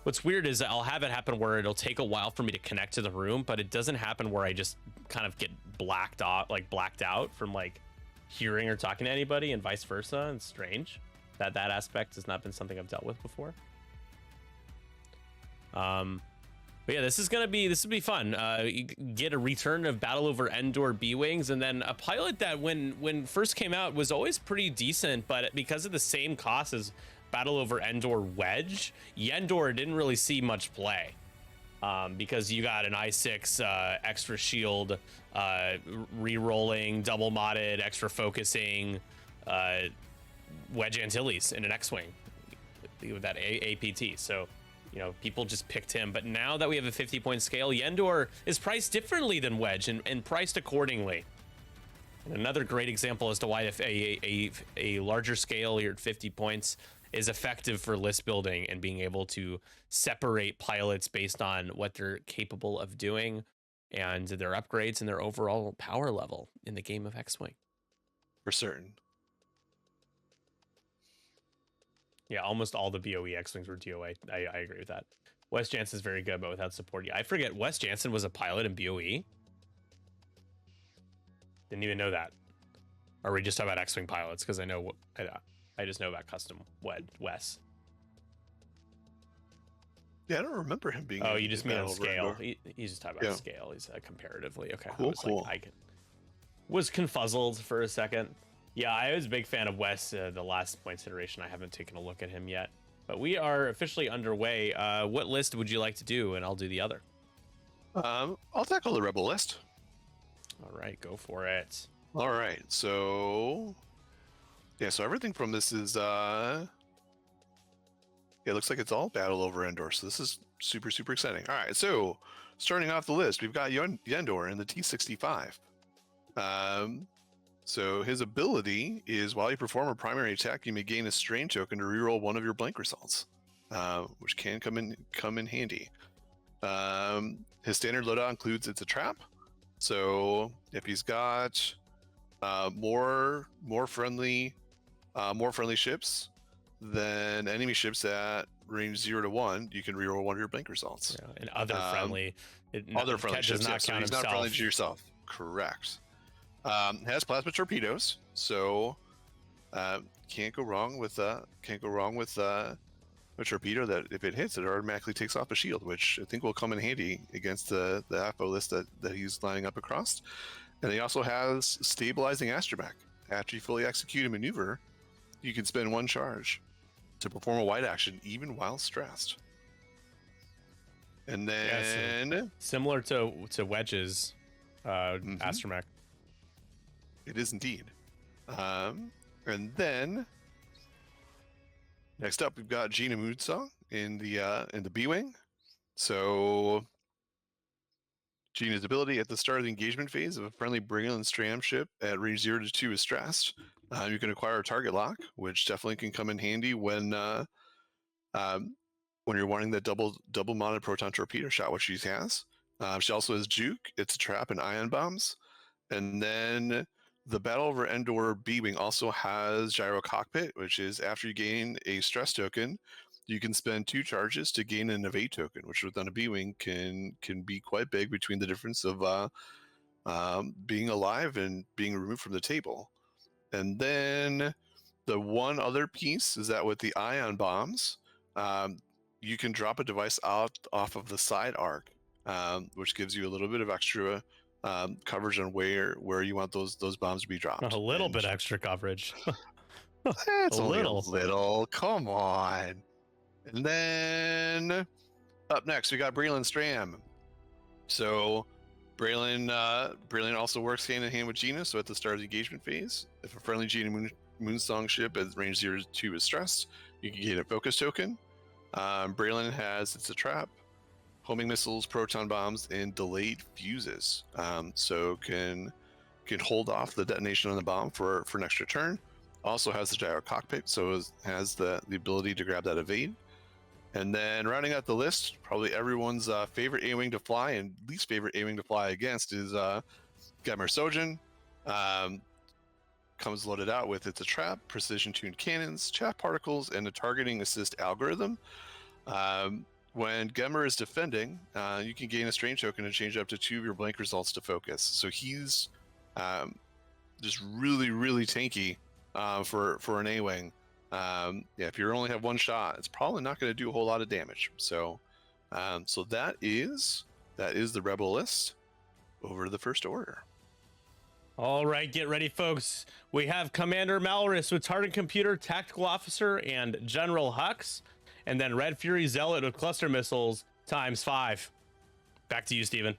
What's weird is I'll have it happen where it'll take a while for me to connect to the room, but it doesn't happen where I just kind of get blacked out from like hearing or talking to anybody, and vice versa. It's strange that aspect has not been something I've dealt with before. But yeah, this will be fun. You get a return of Battle Over Endor B-Wings, and then a pilot that when first came out was always pretty decent, but because of the same cost as Battle Over Endor Wedge, Yendor didn't really see much play. Because you got an I6 extra shield, re-rolling, double modded, extra focusing, Wedge Antilles in an X-Wing with that APT. So, you know, people just picked him. But now that we have a 50-point scale, Yendor is priced differently than Wedge and priced accordingly. And another great example as to why if a larger scale, you're at 50 points, is effective for list building and being able to separate pilots based on what they're capable of doing and their upgrades and their overall power level in the game of X-Wing. For certain. Yeah, almost all the BOE X-Wings were DOA. I agree with that. Wes Jansen's very good, but without support. Yeah, I forget Wes Jansen was a pilot in BOE. Didn't even know that. Or we just talk about X-Wing pilots, because I know I just know about custom Wes. Yeah, I don't remember him being. Oh, you just mean on scale. He's just talking about scale. He's comparatively okay. Cool. Like, I was confuzzled for a second. Yeah, I was a big fan of Wes. The last points iteration, I haven't taken a look at him yet, but we are officially underway. What list would you like to do? And I'll do the other. I'll tackle the Rebel list. All right, go for it. All right, so yeah, so everything from this is it looks like it's all Battle Over Endor, so this is super exciting. All right, so starting off the list, we've got Yendor in the T-65. So his ability is while you perform a primary attack, you may gain a strain token to reroll one of your blank results, which can come in handy. His standard loadout includes It's a Trap. So if he's got more friendly ships than enemy ships at range 0 to 1, you can reroll one of your blank results. Yeah, and other friendly, other friendly does ships. not count he's himself. not friendly to yourself. Correct. Has plasma torpedoes, so can't go wrong with a torpedo that if it hits, it automatically takes off a shield, which I think will come in handy against the AFO list that he's lining up across. And he also has stabilizing astromech. After you fully execute a maneuver, you can spend one charge to perform a wide action, even while stressed. And then similar to Wedge's astromech. It is indeed. And then next up, we've got Gina Moodsong in the B-Wing. So Gina's ability at the start of the engagement phase of a friendly Brigand Stram ship at range 0 to 2 is stressed. You can acquire a target lock, which definitely can come in handy when you're wanting that double mounted proton torpedo shot, which she has. She also has Juke, It's a Trap, and ion bombs. And then the Battle Over Endor B-Wing also has Gyro Cockpit, which is after you gain a stress token, you can spend 2 charges to gain an evade token, which within a B-Wing can be quite big between the difference of being alive and being removed from the table. And then the one other piece is that with the ion bombs, you can drop a device off of the side arc, which gives you a little bit of extra coverage on where you want those bombs to be dropped. A little bit extra coverage. It's only a little. Come on. And then up next, we got Braylon Stram. So Braylon also works hand in hand with Gina. So at the start of the engagement phase, if a friendly Gina Moonsong ship at range 0 to 2 is stressed, you can get a focus token. Braylon has It's a Trap, homing missiles, proton bombs, and delayed fuses. So can hold off the detonation on the bomb for an extra turn. Also has the gyro cockpit, so has the ability to grab that evade. And then rounding out the list, probably everyone's favorite A-Wing to fly and least favorite A-Wing to fly against is Gamma Sojin. Comes loaded out with It's a Trap, precision tuned cannons, chaff particles, and a targeting assist algorithm. when Gemmer is defending, you can gain a strange token and change up to 2 of your blank results to focus. So he's just really, really tanky for an A-wing. Yeah, if you only have 1 shot, it's probably not going to do a whole lot of damage. So, so that is the Rebel list over to the First Order. All right, get ready, folks. We have Commander Malrus with Tartan Computer, Tactical Officer, and General Hux. And then Red Fury Zealot with Cluster Missiles ×5. Back to you, Steven.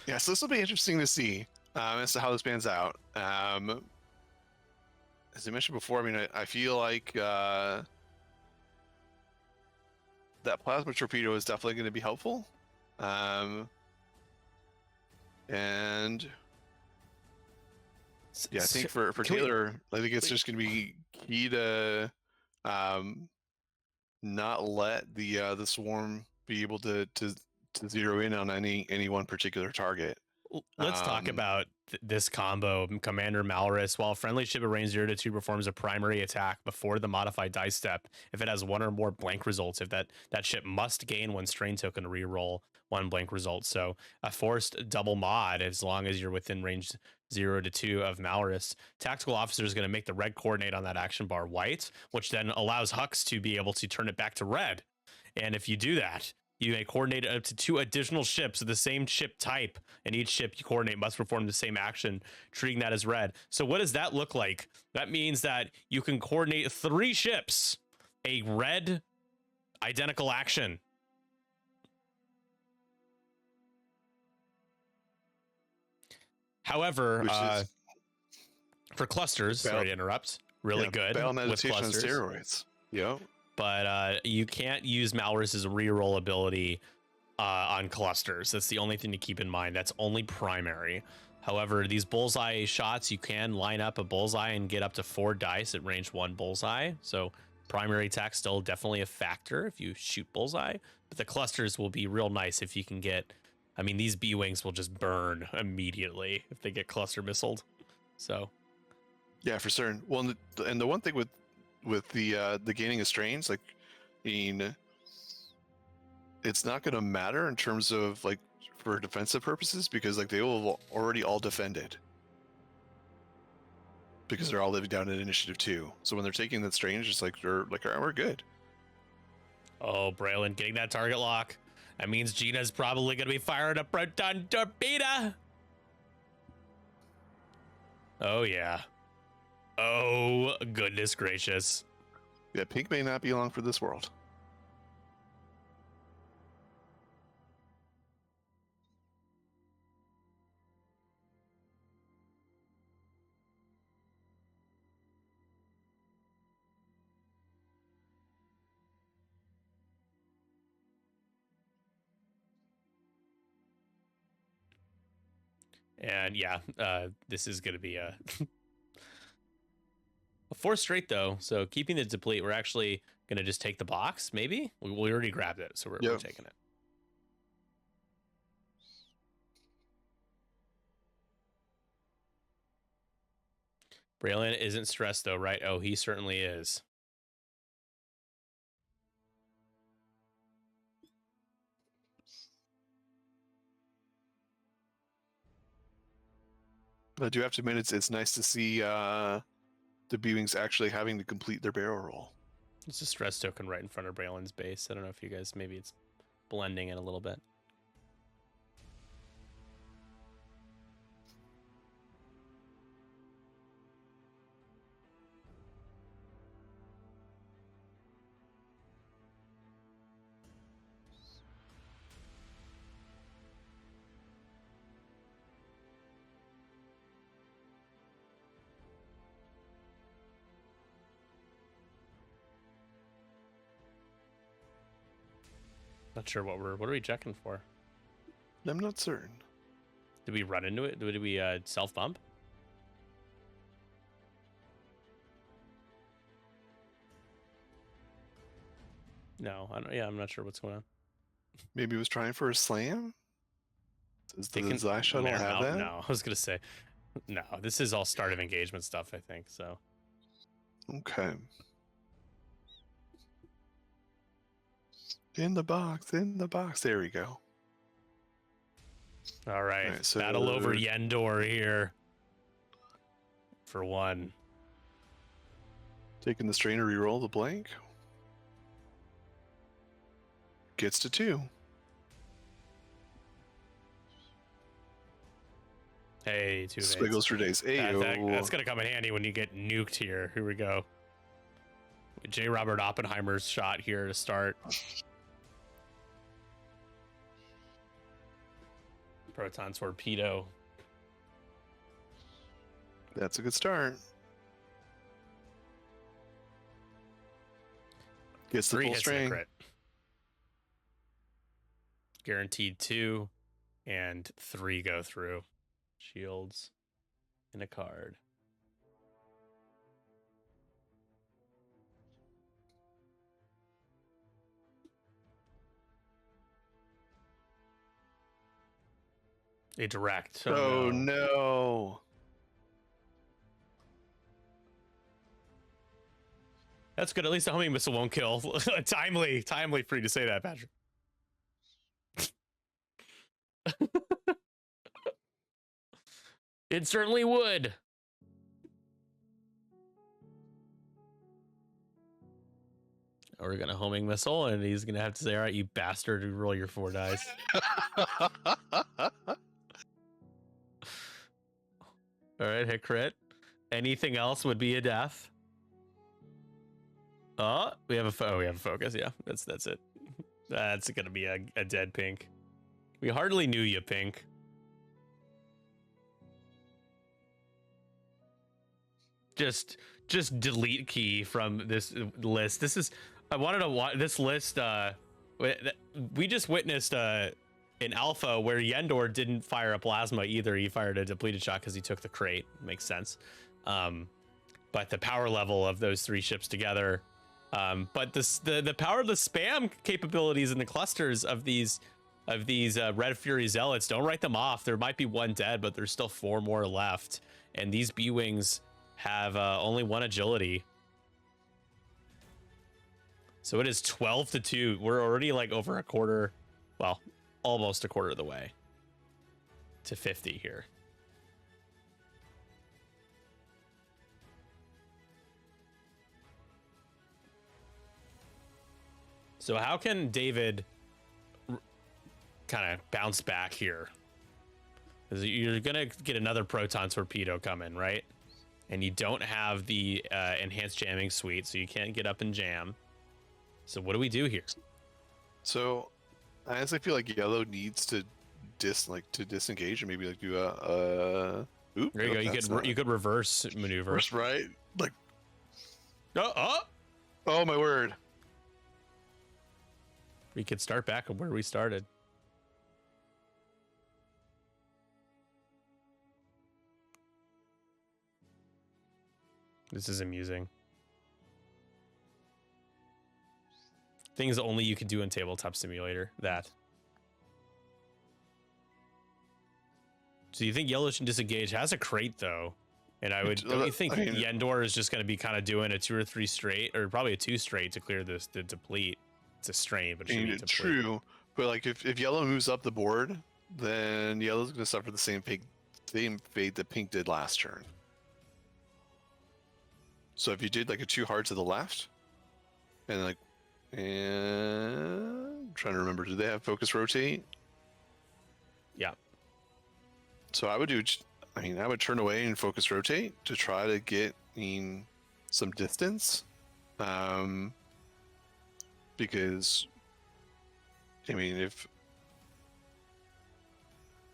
Yeah, so this will be interesting to see as to how this pans out. As I mentioned before, I mean, I feel like that plasma torpedo is definitely going to be helpful. And yeah, I think for Taylor, I think it's just going to be key to not let the swarm be able to zero in on any one particular target. Let's talk about this combo. Commander Malrus, while a friendly ship at range 0 to 2 performs a primary attack before the modified dice step, if it has 1 or more blank results, if that ship must gain 1 strain token to reroll 1 blank result. So a forced double mod as long as you're within range 0 to 2 of Malrus. Tactical Officer is going to make the red coordinate on that action bar white, which then allows Hux to be able to turn it back to red. And if you do that, you may coordinate up to 2 additional ships of the same ship type, and each ship you coordinate must perform the same action, treating that as red. So what does that look like? That means that you can coordinate 3 ships, a red identical action. However, for clusters, sorry to interrupt, really good with clusters. Steroids. Yep. But you can't use Malrus's reroll ability on clusters. That's the only thing to keep in mind. That's only primary. However, these bullseye shots, you can line up a bullseye and get up to 4 dice at range 1 bullseye. So primary attack still definitely a factor if you shoot bullseye. But the clusters will be real nice if you can get... I mean, these B-Wings will just burn immediately if they get cluster missiled. So... yeah, for certain. Well, and the one thing with the gaining of strains, like, I mean, it's not going to matter in terms of like for defensive purposes because like they will have already all defended because they're all living down at initiative 2. So when they're taking that strain, just like they're like, all right, we're good. Oh, Braylon getting that target lock. That means Gina's probably going to be firing a proton torpedo. Oh yeah. Oh, goodness gracious. Yeah, pink may not be long for this world. And yeah, this is going to be a 4 straight though. So keeping the deplete, we're actually going to just take the box. Maybe we already grabbed it, so we're taking it. Braylon isn't stressed though, right? Oh, he certainly is. But I do have to admit, it's nice to see the B-Wings actually having to complete their barrel roll. It's a stress token right in front of Braylon's base. I don't know if you guys, maybe it's blending in a little bit. Not sure what are we checking for? I'm not certain. Did we run into it? Did we self bump? No, I don't. Yeah, I'm not sure what's going on. Maybe he was trying for a slam. Does the Xi shuttle have that? No, I was gonna say, no. This is all start of engagement stuff, I think. So. Okay. In the box, in the box. There we go. All right, All right, so battle over Yendor here. For 1. taking the strain to reroll the blank. Gets to 2. Hey, 2 evades. Squiggles for days. That's gonna come in handy when you get nuked here. Here we go. J. Robert Oppenheimer's shot here to start. Proton torpedo. That's a good start. Gets the 3 full hits and a string. crit. Guaranteed 2, and 3 go through. Shields and a card. A direct. Oh no. That's good. At least the homing missile won't kill. timely for you to say that, Patrick. It certainly would. We're gonna homing missile, and he's gonna have to say, "All right, you bastard, roll your 4 dice." All right, hit crit. Anything else would be a death. Oh, we have a focus. Yeah, that's it. That's gonna be a dead pink. We hardly knew you, pink. Just delete key from this list. This is, I wanted to watch this list. We just witnessed an alpha where Yendor didn't fire a plasma either. He fired a depleted shot because he took the crate. Makes sense. But the power level of those 3 ships together, but the power of the spam capabilities and the clusters of these Red Fury Zealots, don't write them off. There might be 1 dead, but there's still 4 more left, and these B-wings have only 1 agility. So it is 12-2. We're already like over a quarter, well, almost a quarter of the way to 50 here. So how can David kind of bounce back here? Because you're gonna get another proton torpedo coming, right? And you don't have the enhanced jamming suite, so you can't get up and jam. So what do we do here? So I honestly feel like yellow needs to disengage and maybe like do a oop, there you go. You could reverse maneuver. Reverse, right? Like oh my word. We could start back where we started. This is amusing. Things only you can do in Tabletop Simulator. That. So you think yellow should disengage? Has a crate though, and I would. Don't you think Yendor is just going to be kind of doing a 2 or 3 straight, or probably a 2 straight to clear the deplete? It's a strain, but it should be deplete. True, but like if yellow moves up the board, then yellow's going to suffer the same fate that pink did last turn. So if you did like a 2 hard to the left, and like, and I'm trying to remember, do they have focus rotate? Yeah. So I would do, I would turn away and focus rotate to try to get some distance, because if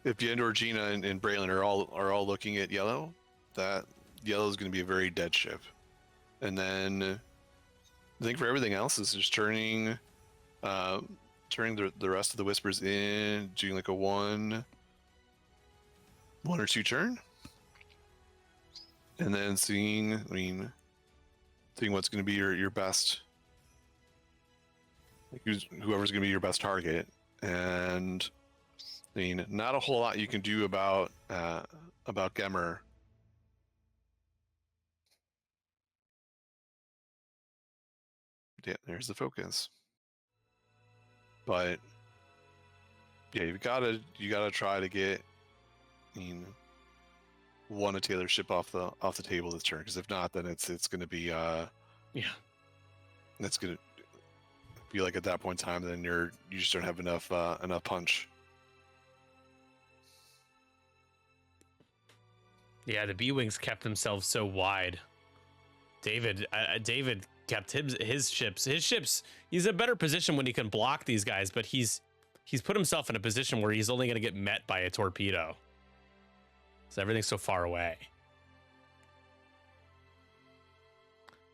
Yendor, Gina, and Braylon are all looking at yellow, that yellow is going to be a very dead ship. And then I think for everything else is just turning the rest of the whispers in, doing like a one or 2 turn, and then seeing what's going to be your best, like whoever's going to be your best target. And not a whole lot you can do about Gemmer. Yeah, there's the focus. But yeah, you gotta try to get, I mean, one of Taylor's ship off the table this turn, because if not, then it's gonna be Yeah. it's gonna be like at that point in time, then you just don't have enough punch. Yeah, the B-Wings kept themselves so wide. David kept his ships. He's in a better position when he can block these guys, but he's put himself in a position where he's only going to get met by a torpedo. So everything's so far away.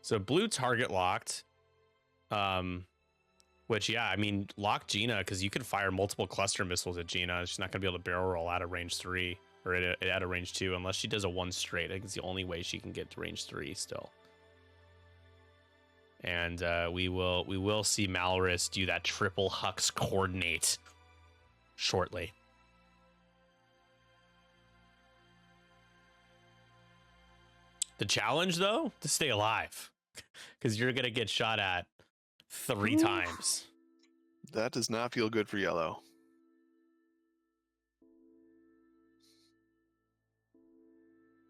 So blue target locked. Which, yeah, I mean, lock Gina, because you can fire multiple cluster missiles at Gina. She's not going to be able to barrel roll out of range 3 or at a range 2 unless she does a 1 straight. I think it's the only way she can get to range 3 still. And we will see Malorus do that triple Hux coordinate shortly. The challenge, though, to stay alive, because you're going to get shot at 3 times. That does not feel good for yellow.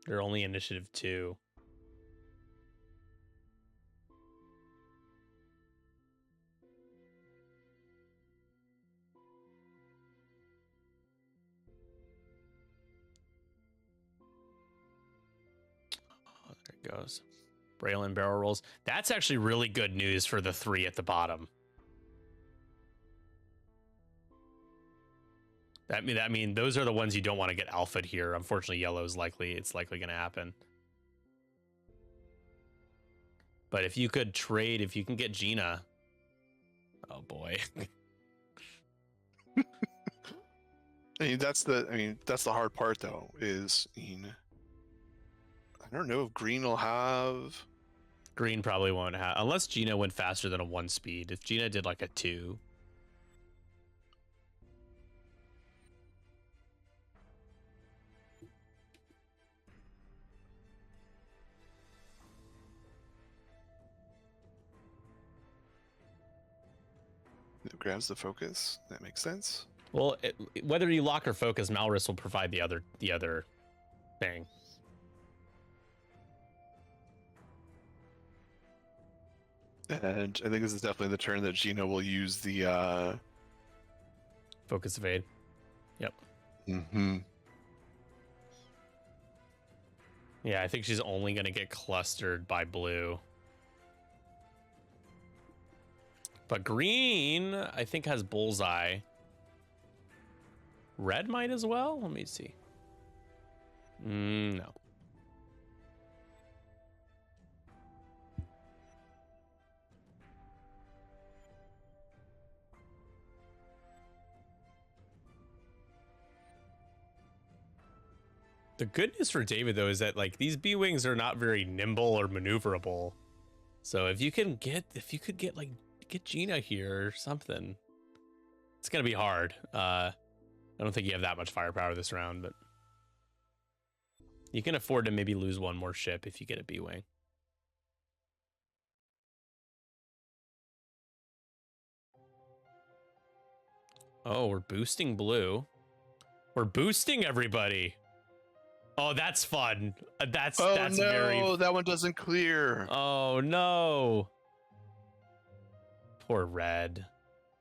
They're only initiative 2. Oh, there it goes. Braylon barrel rolls. That's actually really good news for the 3 at the bottom. I mean, those are the ones you don't want to get alpha'd here. Unfortunately, yellow is it's likely going to happen. But if you could trade, if you can get Gina, oh boy. That's the hard part though. Is I don't know if green will have. Green probably won't have, unless Gina went faster than a 1 speed. If Gina did like a 2. It grabs the focus. That makes sense. Well, whether you lock or focus, Malorus will provide the other thing. And I think this is definitely the turn that Gina will use the Focus evade. Yep. Mm-hmm. Yeah, I think she's only going to get clustered by blue. But green, I think, has bullseye. Red might as well. Let me see. No. The good news for David, though, is that like these B-Wings are not very nimble or maneuverable. So if you could get Gina here or something, it's gonna be hard. I don't think you have that much firepower this round, but you can afford to maybe lose 1 more ship if you get a B-Wing. Oh, we're boosting blue. We're boosting everybody. Oh, that's fun. That's no, very. That one doesn't clear. Oh no. Poor red.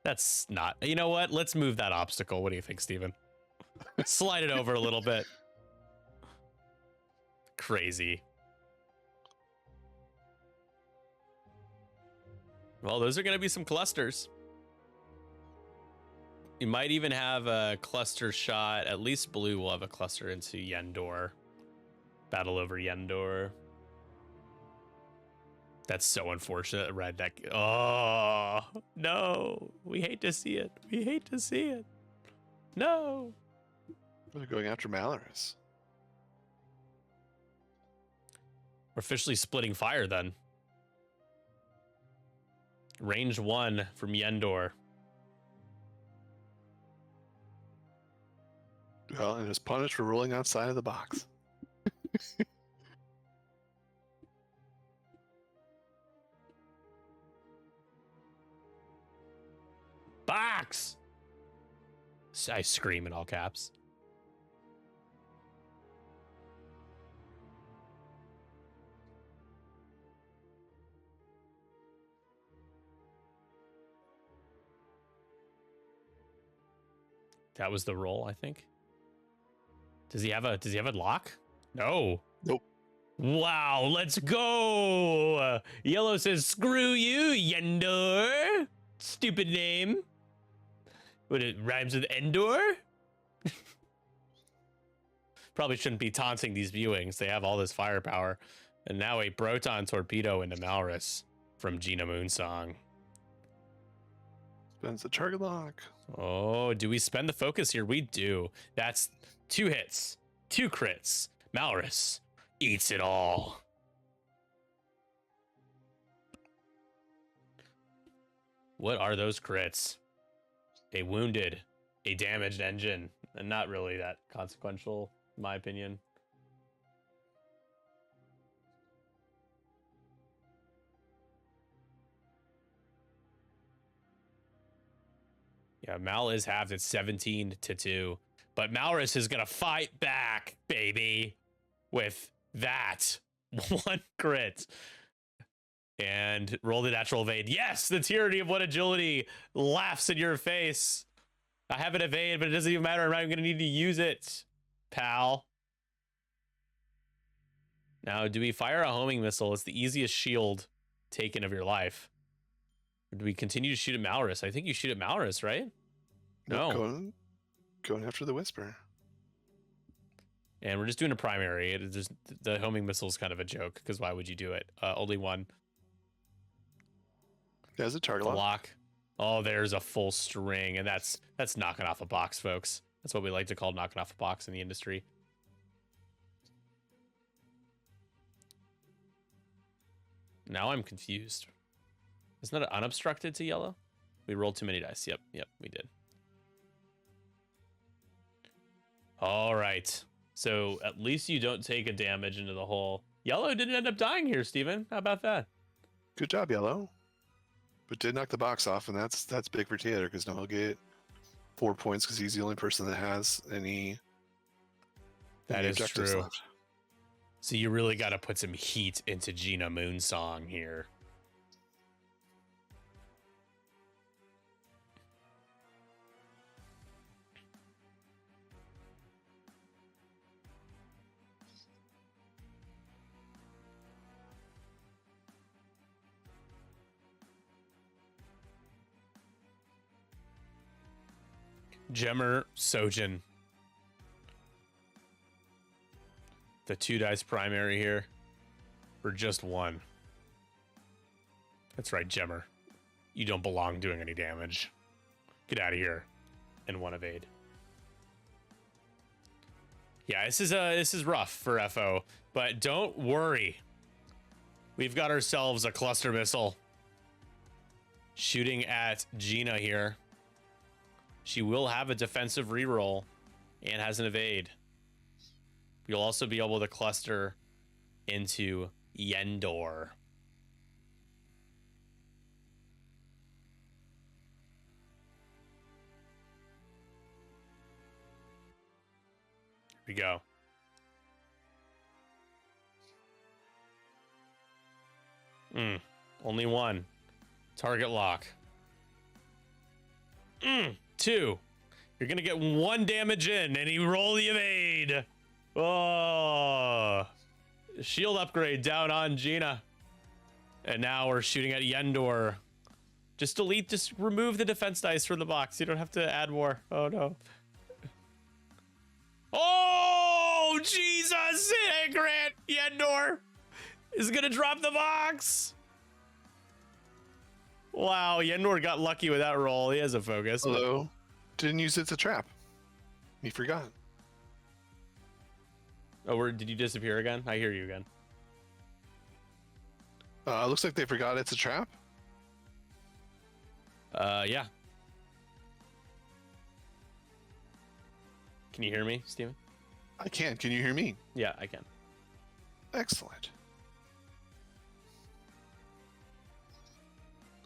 That's not. You know what? Let's move that obstacle. What do you think, Steven? Slide it over a little bit. Crazy. Well, those are going to be some clusters. You might even have a cluster shot. At least blue will have a cluster into Yendor. Battle over Yendor. That's so unfortunate. Red deck. Oh, no. We hate to see it. We hate to see it. No. They're going after Malorus. We're officially splitting fire then. Range 1 from Yendor. Well, and is punished for rolling outside of the box. Box! I scream in all caps. That was the roll, I think. Does he have a lock? No. Nope. Wow, let's go. Yellow says, screw you, Yendor. Stupid name. But it rhymes with Endor? Probably shouldn't be taunting these viewings. They have all this firepower. And now a Proton Torpedo into Malrus from Gina Moonsong. Spends the target lock. Oh, do we spend the focus here? We do. That's 2 hits, 2 crits. Malrus eats it all. What are those crits? A wounded, a damaged engine, and not really that consequential, in my opinion. Yeah, Mal is halved at 17-2, but Malrus is gonna fight back, baby, with that 1 crit. And roll the natural evade. Yes, the tyranny of 1 agility laughs in your face. I have an evade, but it doesn't even matter. I'm not even gonna need to use it, pal. Now, do we fire a homing missile? It's the easiest shield taken of your life. Or do we continue to shoot at Malrus? I think you shoot at Malrus, right? No. Going after the Whisper. And we're just doing a primary. The homing missile is kind of a joke, because why would you do it? Only 1. There's a target lock. Oh, there's a full string, and that's knocking off a box, folks. That's what we like to call knocking off a box in the industry. Now I'm confused. Isn't that unobstructed to yellow? We rolled too many dice. Yep, we did. All right. So at least you don't take a damage into the hole. Yellow didn't end up dying here, Steven. How about that? Good job, Yellow. But did knock the box off, and that's big for Taylor, because now he'll get 4 points because he's the only person that has any objectives true. Left. So you really got to put some heat into Gina Moonsong here. Gemmer Sojin. The 2 dice primary here for just 1. That's right, Gemmer. You don't belong doing any damage. Get out of here. And 1 evade. Yeah, this is rough for FO, but don't worry. We've got ourselves a cluster missile shooting at Gina here. She will have a defensive reroll and has an evade. You'll also be able to cluster into Yendor. Here we go. Only 1. Target lock. 2. You're gonna get 1 damage in, and you roll the evade. Oh, shield upgrade down on Gina. And now we're shooting at Yendor. Just remove the defense dice from the box. You don't have to add more. Oh no. Oh, Jesus! Grant Yendor is gonna drop the box. Wow, Yendor got lucky with that roll. He has a focus. Hello. Didn't use it as a trap. He forgot. Oh, did you disappear again? I hear you again. Looks like they forgot it's a trap. Yeah. Can you hear me, Steven? I can. Can you hear me? Yeah, I can. Excellent.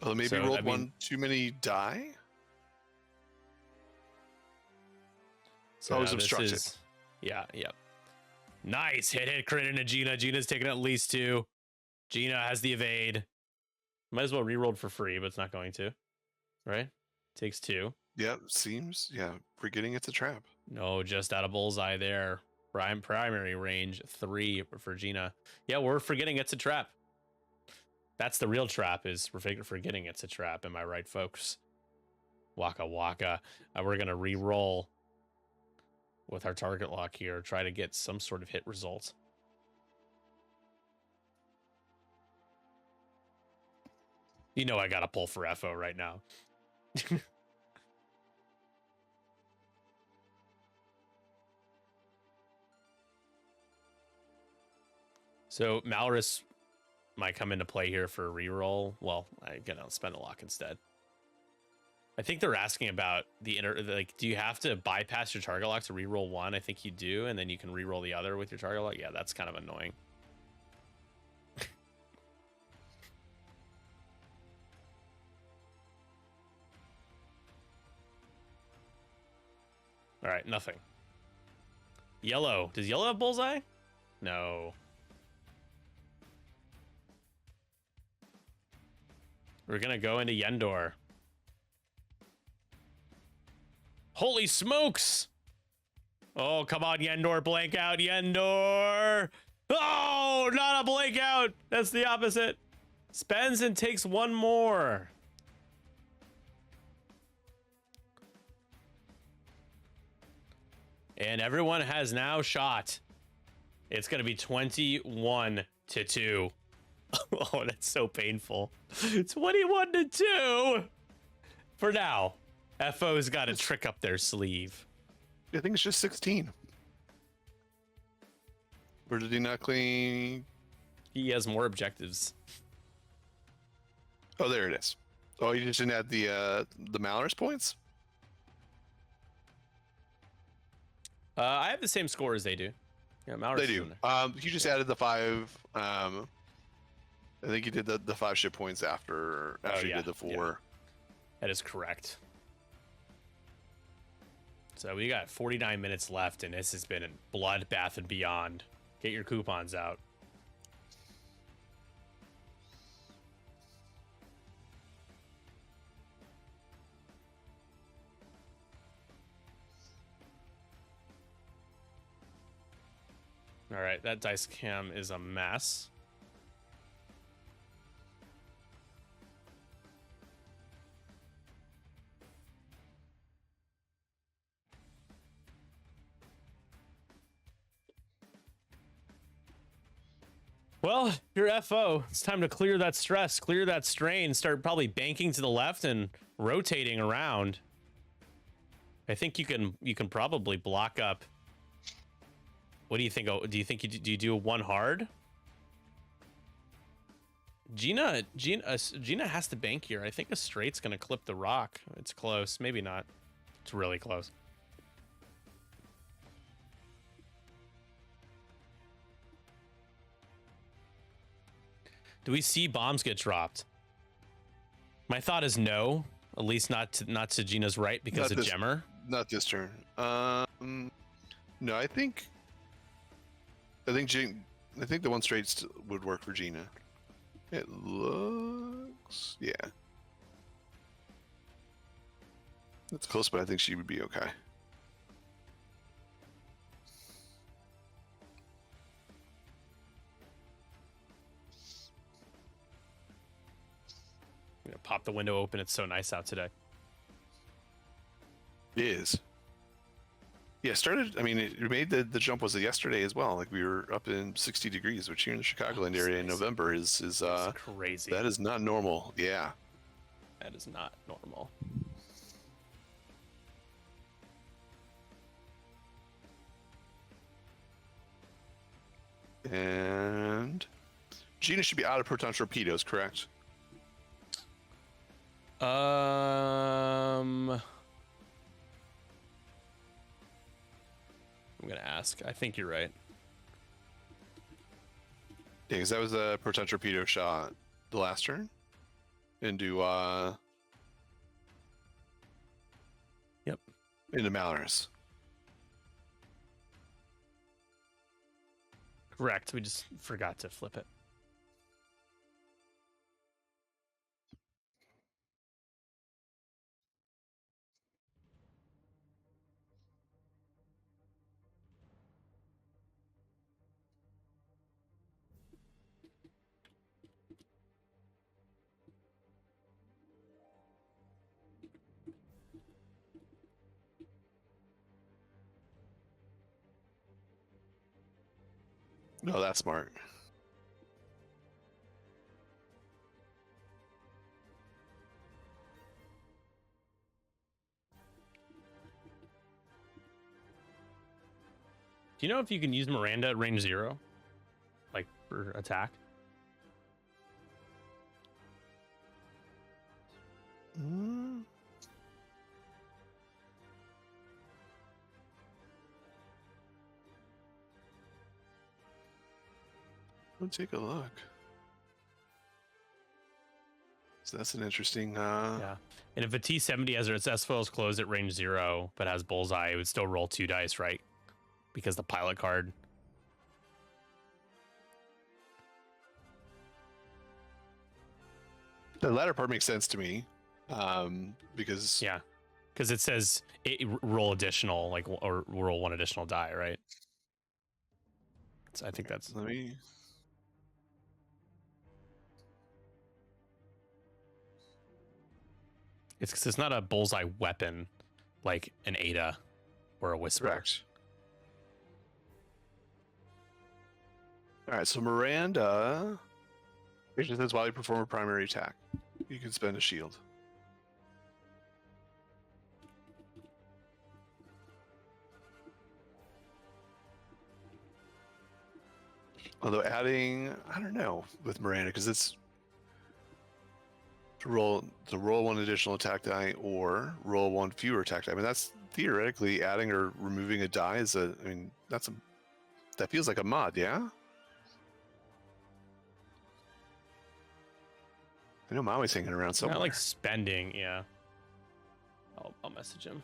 Well, maybe rolled 1 too many die? So Always now this obstructed. is, yeah, yep. Nice hit crit into Gina. Gina's taking at least 2. Gina has the evade. Might as well rerolled for free, but it's not going to. Right? Takes 2. Yep, seems, yeah, forgetting it's a trap. No, just out of bullseye there. Primary range 3 for Gina. Yeah, we're forgetting it's a trap. That's the real trap, is we're forgetting it's a trap. Am I right, folks? Waka waka. We're going to re-roll with our target lock here. Try to get some sort of hit result. You know I got to pull for FO right now. So Malrus might come into play here for a reroll. Well, I'll spend a lock instead. I think they're asking about the like, do you have to bypass your target lock to reroll one? I think you do, and then you can reroll the other with your target lock. Yeah, that's kind of annoying. All right, nothing. Yellow. Does yellow have bullseye? No. We're gonna go into Yendor. Holy smokes! Oh, come on, Yendor, blank out, Yendor! Oh, not a blank out! That's the opposite. Spends and takes 1 more. And everyone has now shot. It's gonna be 21-2. Oh, that's so painful. 21-2 for now. FO's got a trick up their sleeve. I think it's just 16. Or did he not clean? He has more objectives. Oh, there it is. Oh, you just didn't add the Malrus points? I have the same score as they do. Yeah, Malrus They do. You just added the 5. I think you did the 5 ship points after you did the 4. Yeah. That is correct. So we got 49 minutes left, and this has been a bloodbath and beyond. Get your coupons out. All right, that dice cam is a mess. Well, you're FO. It's time to clear that stress, clear that strain, start probably banking to the left and rotating around. I think you can probably block up. What do you think? Oh, do you think do you do a 1 hard? Gina has to bank here. I think a straight's gonna clip the rock. It's close, maybe not. It's really close. Do we see bombs get dropped? My thought is no. At least not to Gina's right because of Gemmer. Not this turn. No, I think the 1 straight would work for Gina. It looks, yeah. That's close, but I think she would be okay. I'm gonna pop the window open. It's so nice out today. It is. Yeah, I mean, it made the jump was yesterday as well. Like we were up in 60 degrees, which here in the Chicagoland area in November is crazy. That is not normal. Yeah. That is not normal. And Gina should be out of proton torpedoes, correct? I'm gonna ask. I think you're right. Yeah, because that was a proton torpedo shot the last turn into Yep. into Malrus. Correct. We just forgot to flip it. No, that's smart. Do you know if you can use Miranda at range 0? Like, for attack? Let's take a look. So that's an interesting... Yeah. And if a T-70 has its S-foils closed at range 0, but has bullseye, it would still roll 2 dice, right? Because the pilot card... The latter part makes sense to me, because... Yeah, because it says roll additional, like, or roll 1 additional die, right? So I think that's... Let me... It's because it's not a bullseye weapon like an Ada or a Whisper. Correct. All right, so Miranda... It just says while you perform a primary attack, you can spend a shield. Although adding, I don't know, with Miranda, because it's to roll 1 additional attack die or roll 1 fewer attack die. I mean, that's theoretically adding or removing a die is a. I mean, that feels like a mod, yeah. I know Maui's hanging around somewhere. Not like spending, yeah. I'll message him.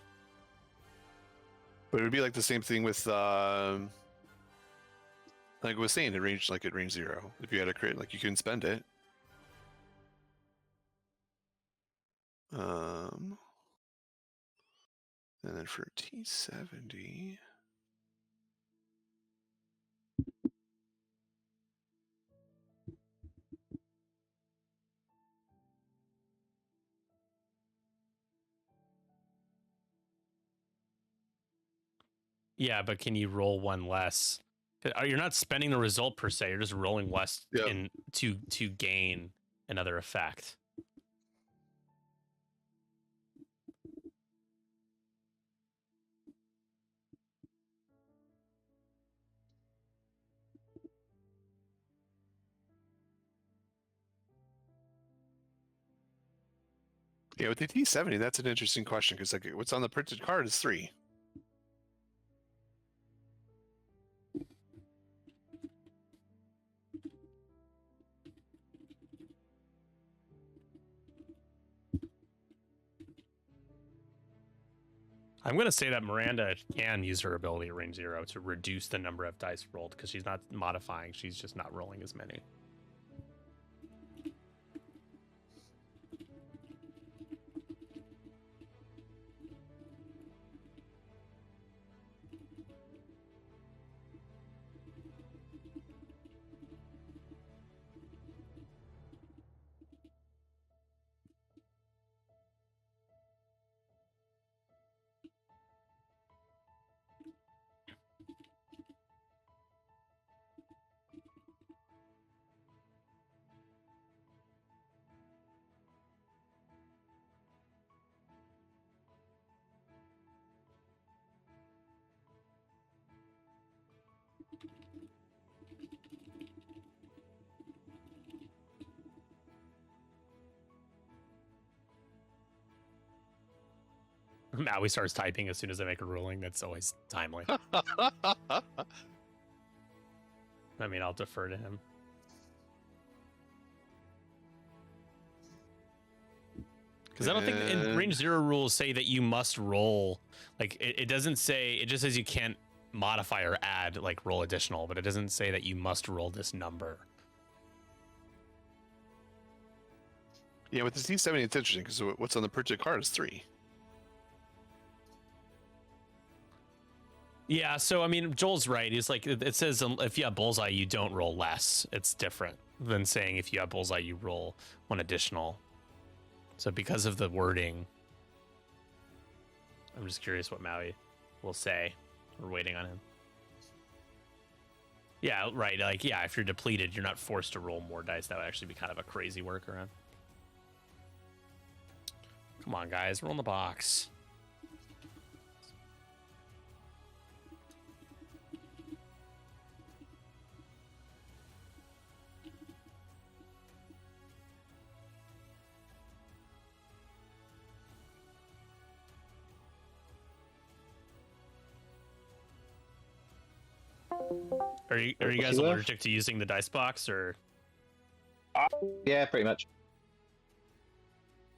But it would be like the same thing with, like I was saying, at range 0. If you had a crit, like you couldn't spend it. And then for T-70. Yeah, but can you roll 1 less? You're not spending the result per se. You're just rolling less to gain another effect. Yeah, with the T-70, that's an interesting question because like what's on the printed card is 3. I'm going to say that Miranda can use her ability at range 0 to reduce the number of dice rolled because she's not modifying. She's just not rolling as many. Maui starts typing as soon as I make a ruling. That's always timely. I mean, I'll defer to him. Because I don't think in range 0 rules say that you must roll. Like, it doesn't say, it just says you can't modify or add, like roll additional, but it doesn't say that you must roll this number. Yeah, with the D70, it's interesting because what's on the printed card is 3. Yeah, so I mean, Joel's right. He's like, it says if you have bullseye, you don't roll less. It's different than saying if you have bullseye, you roll 1 additional. So because of the wording, I'm just curious what Maui will say. We're waiting on him. Yeah, right. Like, yeah, if you're depleted, you're not forced to roll more dice. That would actually be kind of a crazy workaround. Come on, guys, roll in the box. Are you guys allergic to using the dice box, or? Yeah, pretty much.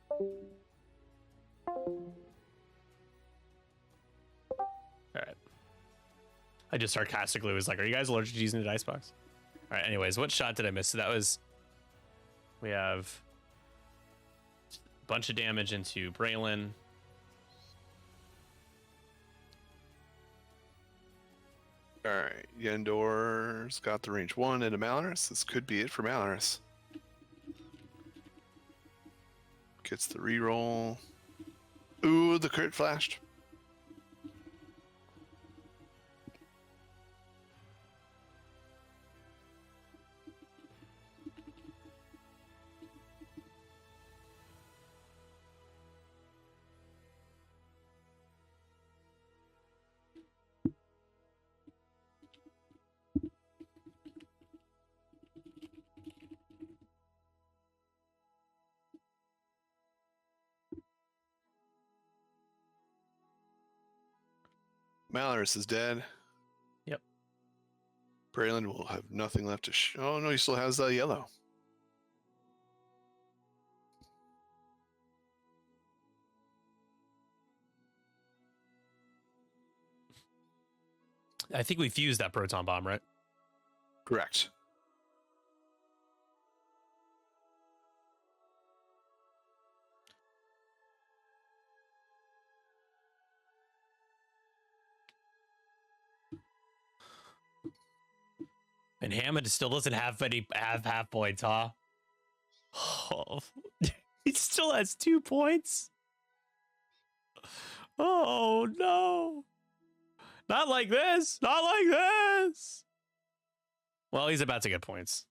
All right. I just sarcastically was like, "Are you guys allergic to using the dice box?" All right. Anyways, what shot did I miss? So that was. We have a bunch of damage into Braylon. All right, Yendor's got the range 1 into Malaris. This could be it for Malaris. Gets the reroll. Ooh, the crit flashed. Malaris is dead. Yep. Braylon will have nothing left to oh no, he still has yellow. I think we fused that proton bomb, right? Correct. And Hammond still doesn't have half points, huh? Oh, he still has 2 points. Oh no! Not like this! Not like this! Well, he's about to get points.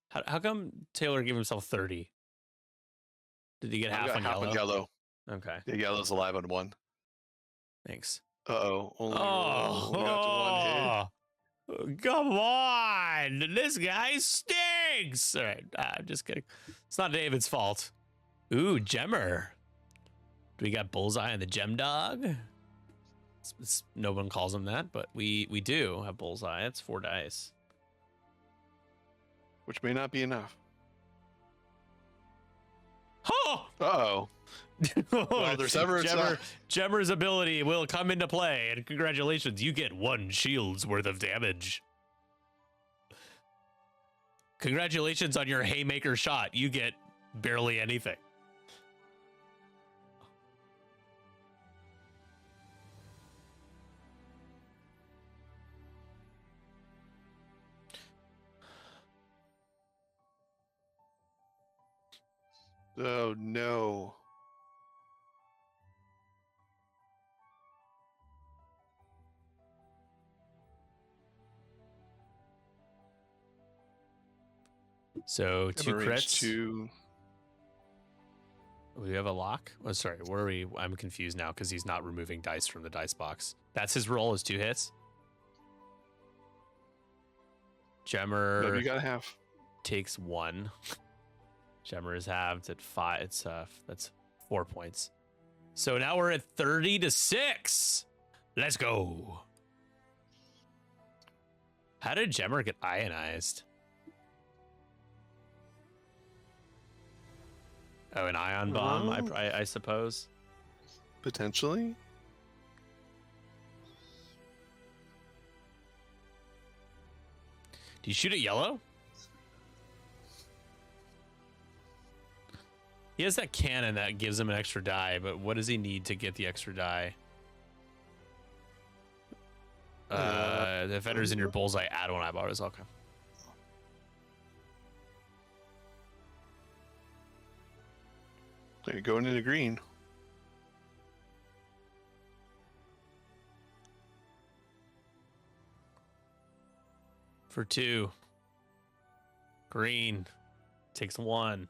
How come Taylor gave himself 30? Did he get half on yellow? Yellow. Okay. Yeah, yellow's alive on 1. Thanks. Uh-oh. Only got to 1 hit. Come on! This guy stinks! All right, I'm just kidding. It's not David's fault. Ooh, Gemmer. Do we got bullseye on the gem dog? No one calls him that, but we do have bullseye. It's 4 dice. Which may not be enough. Oh! Uh-oh. Well, there's ever Gemmer's ability will come into play, and congratulations, you get 1 shield's worth of damage. Congratulations on your haymaker shot. You get barely anything. Oh no. So 2 crits. 2. We have a lock? Oh, sorry. Where are we? I'm confused now because he's not removing dice from the dice box. That's his roll, is 2 hits. Gemmer. No, you got half. Takes 1. Gemmer is halved at 5. It's that's 4 points. So now we're at 30-6. Let's go. How did Gemmer get ionized? Oh, an ion bomb, I suppose. Potentially. Do you shoot at yellow? He has that cannon that gives him an extra die, but what does he need to get the extra die? The defender's in your bullseye. Add one eyeball is okay. There you go into green. For 2. Green takes 1.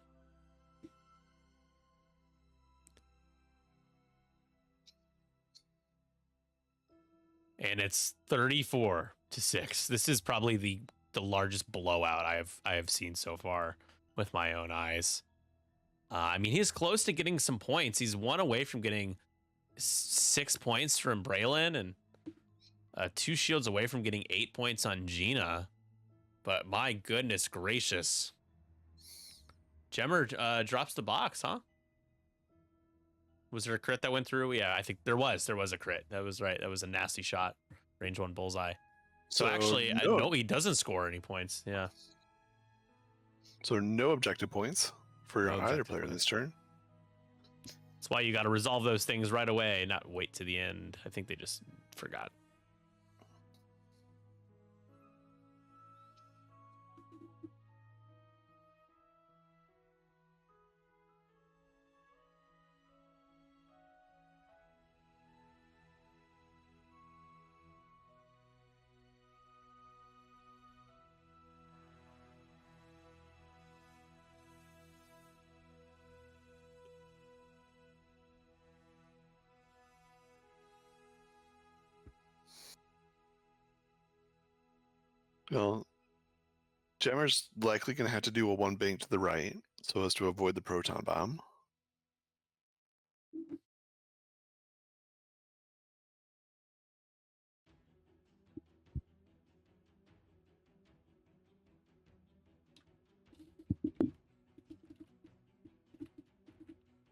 And it's 34-6. This is probably the largest blowout I have seen so far with my own eyes. I mean, he's close to getting some points. He's 1 away from getting 6 points from Braylon and 2 shields away from getting 8 points on Gina. But my goodness gracious. Gemmer drops the box, huh? Was there a crit that went through? Yeah, I think there was a crit. That was right. That was a nasty shot. Range 1 bullseye. So actually, no, he doesn't score any points. Yeah. So no objective points for either player this turn. That's why you got to resolve those things right away, not wait to the end. I think they just forgot. Well, Gemmer's likely going to have to do a 1 bank to the right so as to avoid the proton bomb.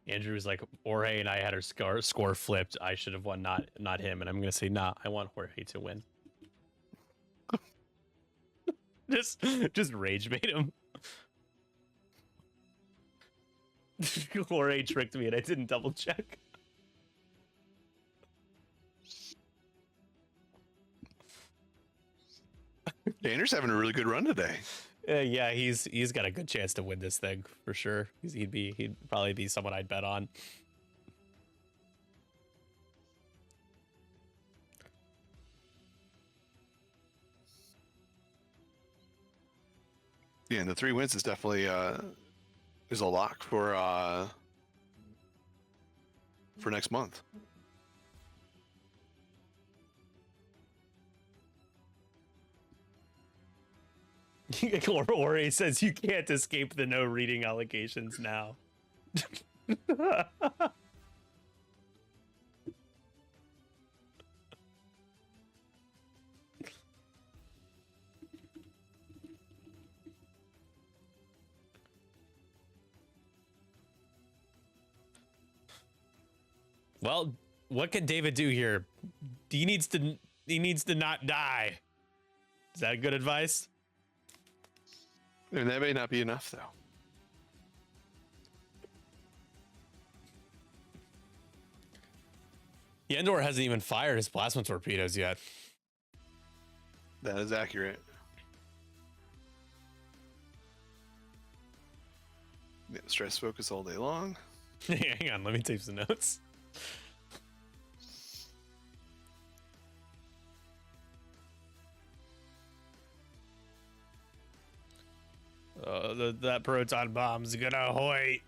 Andrew was like, Jorge and I had our score flipped. I should have won, not him. And I'm going to say, nah, I want Jorge to win. just rage bait him. Jorge tricked me and I didn't double check. Andrew's having a really good run today. Yeah, he's got a good chance to win this thing for sure. He'd probably be someone I'd bet on. Yeah, and the 3 wins is definitely is a lock for next month. Or he says you can't escape the no reading allegations now. Well, what can David do here? He needs to not die. Is that good advice? And that may not be enough, though. Yendor hasn't even fired his plasma torpedoes yet. That is accurate. Yeah, stress focus all day long. Hang on, let me take some notes. That proton bomb's gonna hoit.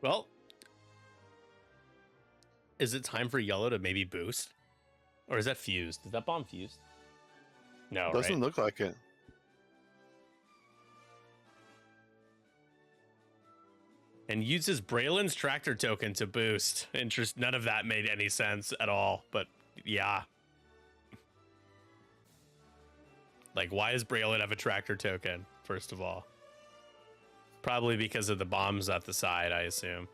Well, is it time for yellow to maybe boost? Or is that fused? Is that bomb fused? No, Doesn't right? look like it. And uses Braylon's tractor token to boost. Interest. None of that made any sense at all, but yeah. Like, why does Braylon have a tractor token, first of all? Probably because of the bombs at the side, I assume.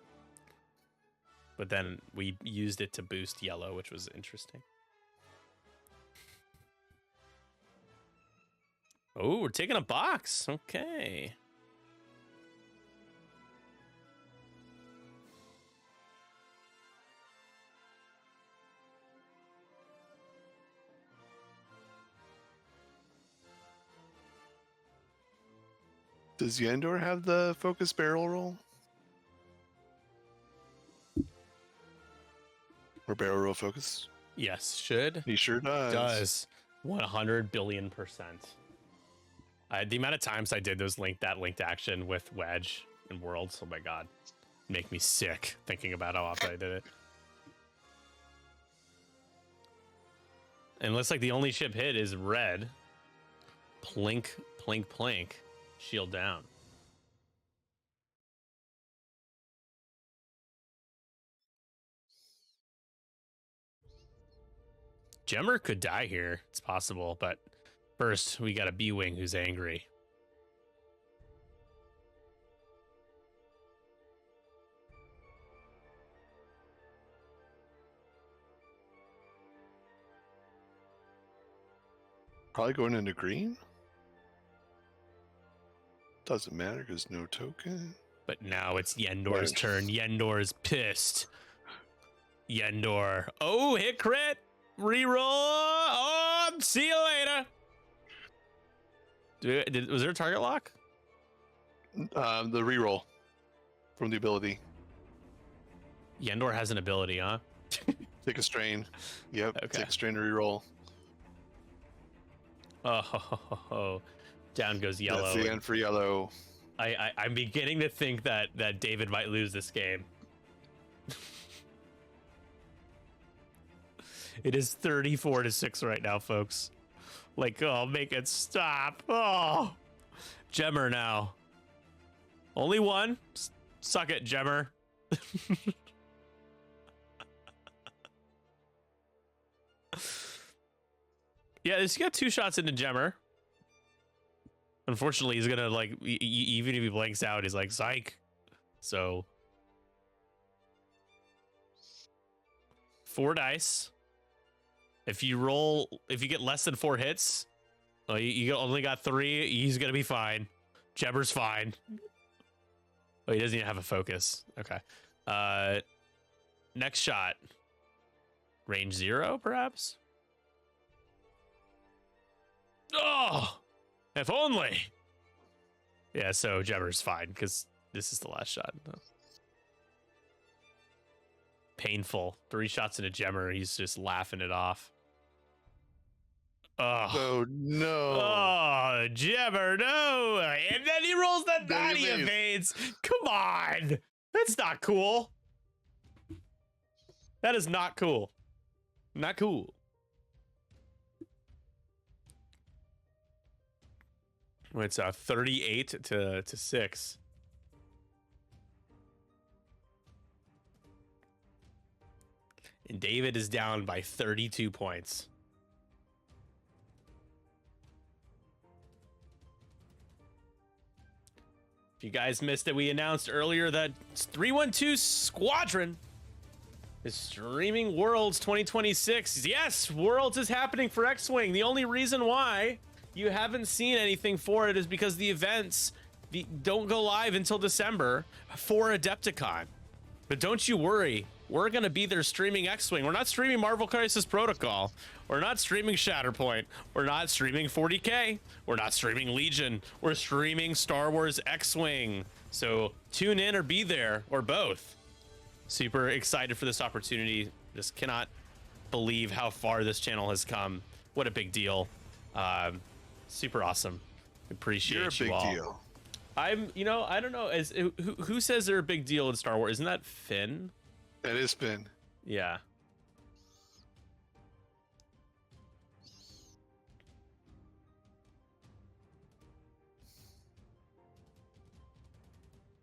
But then we used it to boost yellow, which was interesting. Oh, we're taking a box. Okay. Does Yendor have the focus barrel roll? Or barrel roll focus? Yes, should. He sure does. Does. 100 billion%. The amount of times I did those linked action with Wedge and Worlds, oh my god. Make me sick thinking about how often I did it. And it looks like the only ship hit is red. Plink, plink, plink. Shield down. Gemmer could die here. It's possible, but first we got a B-Wing who's angry. Probably going into green? Doesn't matter because no token. But now it's Yendor's turn. Yendor's pissed. Yendor. Oh, hit crit. Reroll. Oh, see you later. Was there a target lock? The reroll from the ability. Yendor has an ability, huh? Take a strain. Yep. Okay. Take a strain to reroll. Oh, down goes yellow. That's the end for yellow. I'm beginning to think that David might lose this game. It is 34-6 right now, folks. Like, oh, make it stop. Oh, Gemmer now. Only one. Suck it, Gemmer. Yeah, he's got 2 shots into Gemmer. Unfortunately, he's gonna, like, even if he blanks out, he's like, psych. So 4 dice. If you get less than 4 hits, you only got 3, he's gonna be fine. Gemmer's fine. Oh, he doesn't even have a focus. Okay. Next shot. Range 0, perhaps? Oh! If only! Yeah, so Gemmer's fine, because this is the last shot. Painful. 3 shots into Gemmer, he's just laughing it off. Oh no. Oh, Gemmer, no! And then he rolls that body evades. Come on! That's not cool. That is not cool. Not cool. It's 38-6. And David is down by 32 points. If you guys missed it, we announced earlier that 312 Squadron is streaming Worlds 2026. Yes, Worlds is happening for X-Wing. The only reason why you haven't seen anything for it is because the events don't go live until December for Adepticon. But don't you worry, we're gonna be there streaming X-Wing. We're not streaming Marvel Crisis Protocol. We're not streaming Shatterpoint. We're not streaming 40K. We're not streaming Legion. We're streaming Star Wars X-Wing. So tune in or be there, or both. Super excited for this opportunity. Just cannot believe how far this channel has come. What a big deal. Super awesome. Appreciate you all. You're a big deal. You know, I don't know. Who says they're a big deal in Star Wars? Isn't that Finn? That is Finn. Yeah.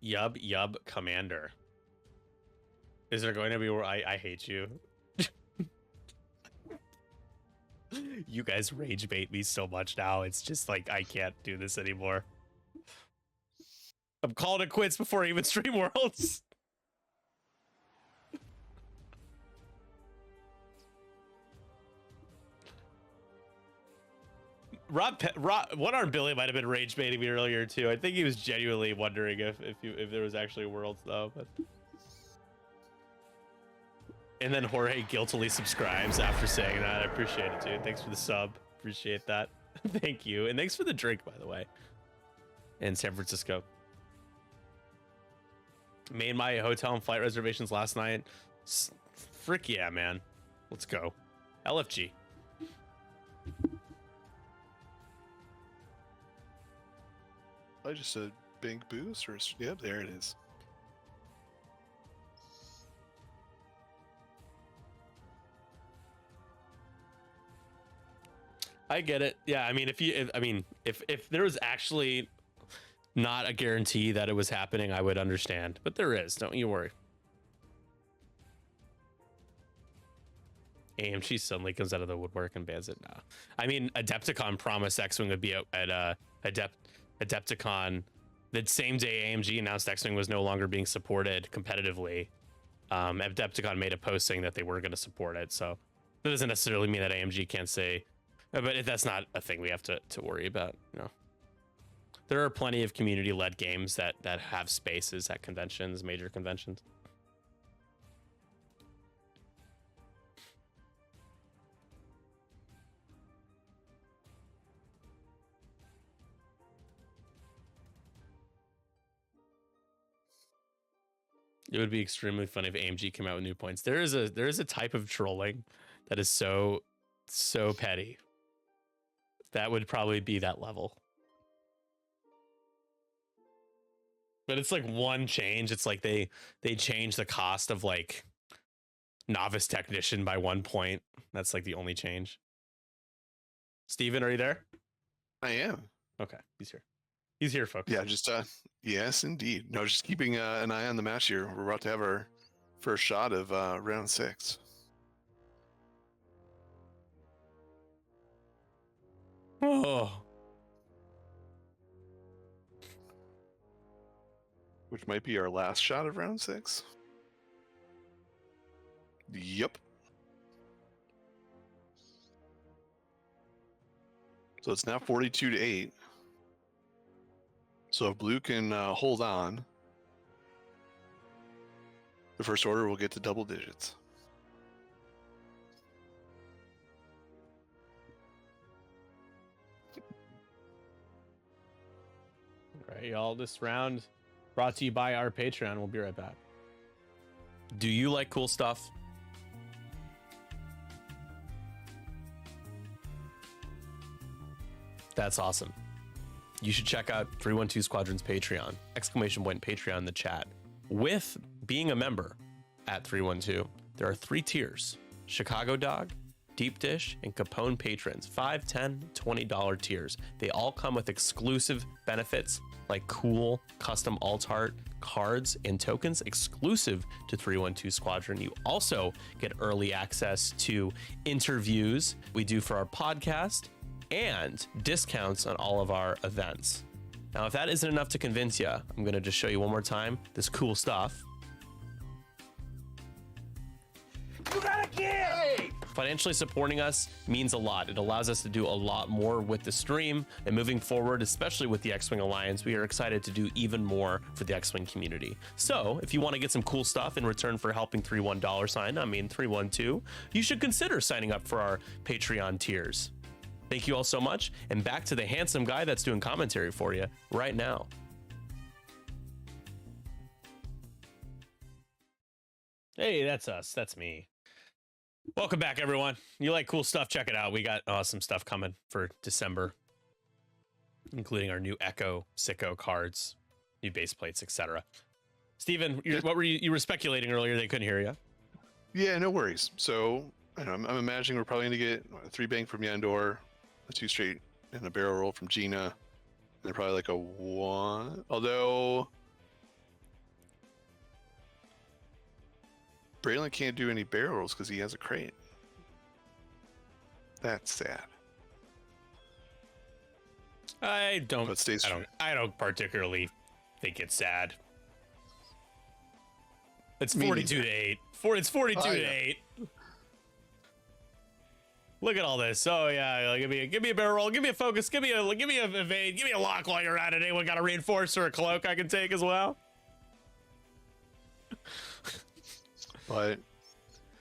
Yub, Commander. Is there going to be where I hate you? You guys rage bait me so much now. It's just like, I can't do this anymore. I'm calling it quits before I even stream Worlds. One Arm Billy might have been rage baiting me earlier too. I think he was genuinely wondering if there was actually Worlds though. But... And then Jorge guiltily subscribes after saying that. I appreciate it, dude. Thanks for the sub. Appreciate that. Thank you. And thanks for the drink, by the way. In San Francisco. Made my hotel and flight reservations last night. Frick yeah, man. Let's go. LFG. I just said bank boost or yep, there it is. I get it. Yeah, I mean, if there was actually not a guarantee that it was happening, I would understand. But there is. Don't you worry. AMG suddenly comes out of the woodwork and bans it now. I mean, Adepticon promised X-Wing would be at Adepticon the same day AMG announced X-Wing was no longer being supported competitively. Adepticon made a post saying that they were going to support it. So that doesn't necessarily mean that AMG can't say, but that's not a thing we have to worry about. You know, there are plenty of community-led games that have spaces at conventions, major conventions. It would be extremely funny if AMG came out with new points. There is a type of trolling that is so petty. That would probably be that level. But it's like one change. It's like they change the cost of like novice technician by 1 point. That's like the only change. Steven, are you there? I am. Okay, he's here. He's here, folks. Yeah, just yes, indeed. No, just keeping an eye on the match here. We're about to have our first shot of round 6. Oh. Which might be our last shot of round 6. Yep. So it's now 42-8. So if blue can hold on, the first order will get to double digits. All right, y'all. This round brought to you by our Patreon. We'll be right back. Do you like cool stuff? That's awesome. You should check out 312 Squadron's Patreon, !Patreon in the chat. With being a member at 312, there are 3 tiers: Chicago Dog, Deep Dish, and Capone patrons, $5, $10, $20 tiers. They all come with exclusive benefits like cool custom alt art, cards, and tokens exclusive to 312 Squadron. You also get early access to interviews we do for our podcast and discounts on all of our events. Now, if that isn't enough to convince you, I'm going to just show you one more time this cool stuff. You gotta kill! Financially supporting us means a lot. It allows us to do a lot more with the stream, and moving forward, especially with the X-Wing Alliance, we are excited to do even more for the X-Wing community. So if you want to get some cool stuff in return for helping 312, you should consider signing up for our Patreon tiers. Thank you all so much, and back to the handsome guy that's doing commentary for you right now. Hey, that's us. That's me. Welcome back, everyone. You like cool stuff? Check it out. We got awesome stuff coming for December, including our new Echo Sicko cards. new base plates, etc. Steven, what were you were speculating earlier? They couldn't hear you. Yeah, no worries. So I'm imagining we're probably going to get a 3 bank from Yandor, a 2 straight, and a barrel roll from Gina. And they're probably like a 1. Although Braylon can't do any barrel rolls because he has a crate. That's sad. I don't particularly think it's sad. It's 42 to 8. It's 42 to 8. Look at all this. Oh yeah, give me a barrel roll, give me a focus, give me a evade, give me a lock while you're at it. Anyone got a reinforcer or a cloak I can take as well? But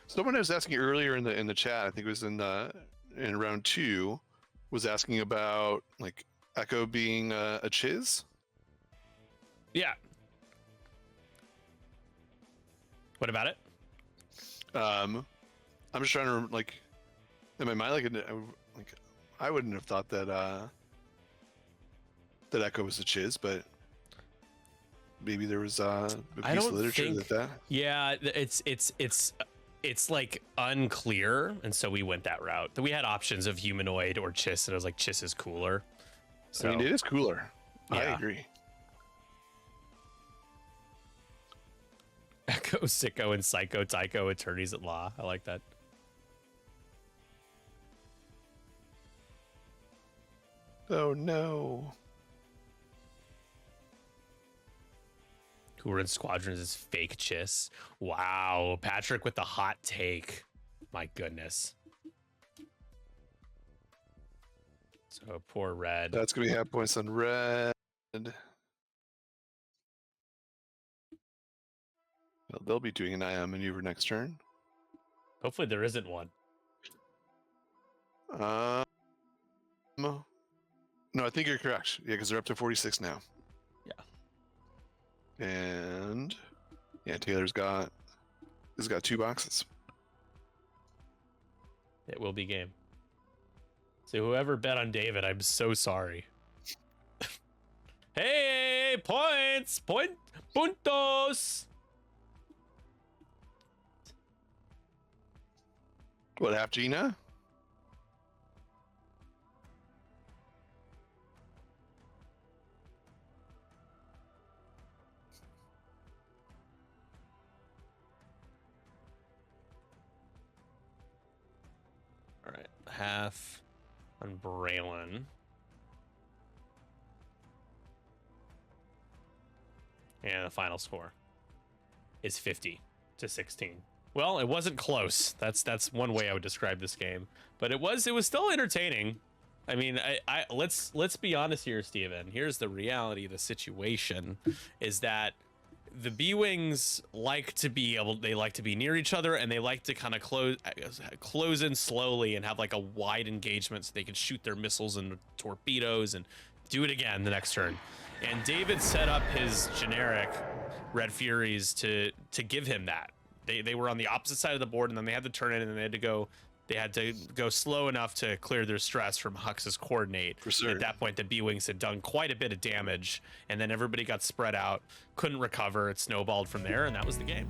someone was asking earlier in the chat, I think it was in round 2, was asking about like Echo being a chiz. Yeah. What about it? I'm just trying to like, in my mind, like I wouldn't have thought that that Echo was a chiz, but maybe there was a piece of literature that. Yeah, it's like unclear, and so we went that route. We had options of humanoid or chiss, and I was like, chiss is cooler. So, I mean, it is cooler. Yeah. I agree. Echo, Sicko, and Psycho, Tycho, attorneys at law. I like that. Oh no. Who were in Squadrons is fake chiss. Wow, Patrick with the hot take. My goodness. So poor Red. That's gonna be half points on Red. Well, they'll be doing an ion maneuver next turn. Hopefully there isn't one. No, I think you're correct. Yeah, because they're up to 46 now. Yeah. And yeah, Taylor's got 2 boxes. It will be game. So whoever bet on David, I'm so sorry. Hey, points! Puntos! What, half Gina? All right, half on Braylon. And the final score is 50 to 16. Well, it wasn't close. That's one way I would describe this game, but it was still entertaining. I mean, let's be honest here, Steven. Here's the reality of the situation: is that the B-Wings like to be near each other, and they like to kind of close in slowly and have like a wide engagement so they can shoot their missiles and torpedoes and do it again the next turn. And David set up his generic Red Furies to give him that. They were on the opposite side of the board, and then they had to turn in, and they had to go slow enough to clear their stress from Hux's coordinate. For sure. At that point, the B-Wings had done quite a bit of damage, and then everybody got spread out, couldn't recover. It snowballed from there, and that was the game.